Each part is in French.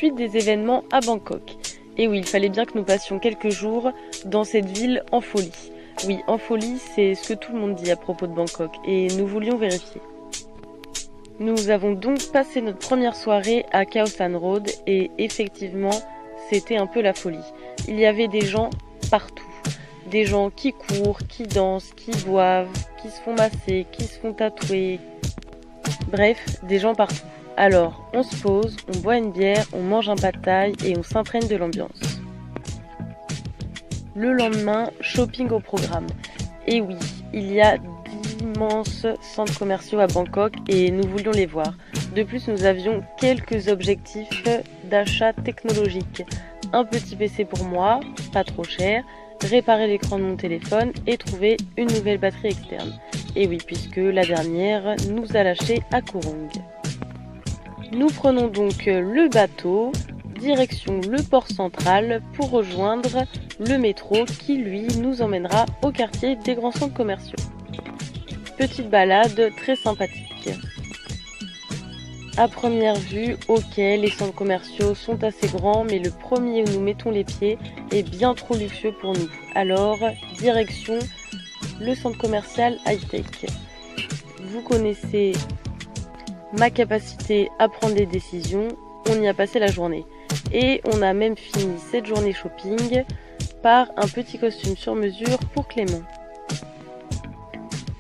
suite des événements à Bangkok. Et oui, il fallait bien que nous passions quelques jours dans cette ville en folie. Oui, en folie, c'est ce que tout le monde dit à propos de Bangkok, et nous voulions vérifier. Nous avons donc passé notre première soirée à Khao San Road, et effectivement, c'était un peu la folie. Il y avait des gens partout. Des gens qui courent, qui dansent, qui boivent, qui se font masser, qui se font tatouer. Bref, des gens partout. Alors, on se pose, on boit une bière, on mange un pad thaï et on s'imprègne de l'ambiance. Le lendemain, shopping au programme. Et oui, il y a d'immenses centres commerciaux à Bangkok et nous voulions les voir. De plus, nous avions quelques objectifs d'achat technologique. Un petit PC pour moi, pas trop cher, réparer l'écran de mon téléphone et trouver une nouvelle batterie externe. Et oui, puisque la dernière nous a lâché à Koh Rong. Nous prenons donc le bateau, direction le port central pour rejoindre le métro qui lui nous emmènera au quartier des grands centres commerciaux. Petite balade très sympathique. À première vue, ok, les centres commerciaux sont assez grands, mais le premier où nous mettons les pieds est bien trop luxueux pour nous. Alors, direction le centre commercial high-tech. Vous connaissez ma capacité à prendre des décisions, on y a passé la journée. Et on a même fini cette journée shopping par un petit costume sur mesure pour Clément.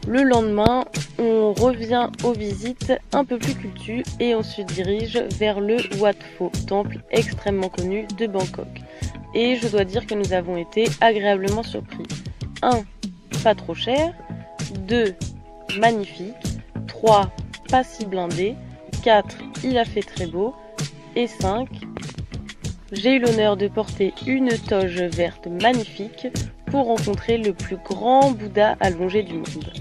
Le lendemain, on revient aux visites un peu plus cultues et on se dirige vers le Wat Pho, temple extrêmement connu de Bangkok. Et je dois dire que nous avons été agréablement surpris. 1. Pas trop cher. 2. Magnifique. 3. Pas si blindé. 4. Il a fait très beau. Et 5. J'ai eu l'honneur de porter une toge verte magnifique pour rencontrer le plus grand Bouddha allongé du monde.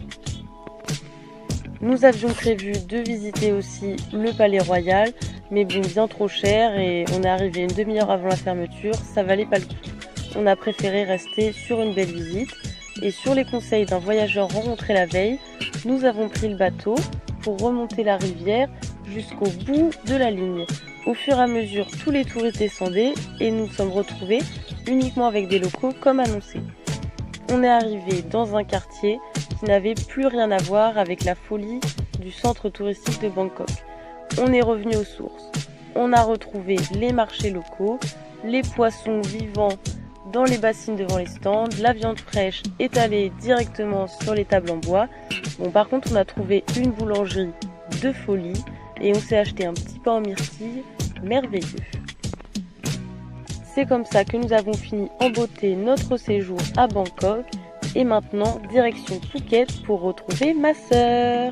Nous avions prévu de visiter aussi le palais royal, mais bon, bien trop cher et on est arrivé une demi-heure avant la fermeture, ça valait pas le coup. On a préféré rester sur une belle visite et sur les conseils d'un voyageur rencontré la veille, nous avons pris le bateau pour remonter la rivière jusqu'au bout de la ligne. Au fur et à mesure, tous les touristes descendaient et nous nous sommes retrouvés uniquement avec des locaux comme annoncé. On est arrivé dans un quartier qui n'avait plus rien à voir avec la folie du centre touristique de Bangkok. On est revenu aux sources. On a retrouvé les marchés locaux, les poissons vivants dans les bassines devant les stands, la viande fraîche étalée directement sur les tables en bois. Bon, par contre, on a trouvé une boulangerie de folie et on s'est acheté un petit pain en myrtille merveilleux. C'est comme ça que nous avons fini en beauté notre séjour à Bangkok et maintenant direction Phuket pour retrouver ma sœur.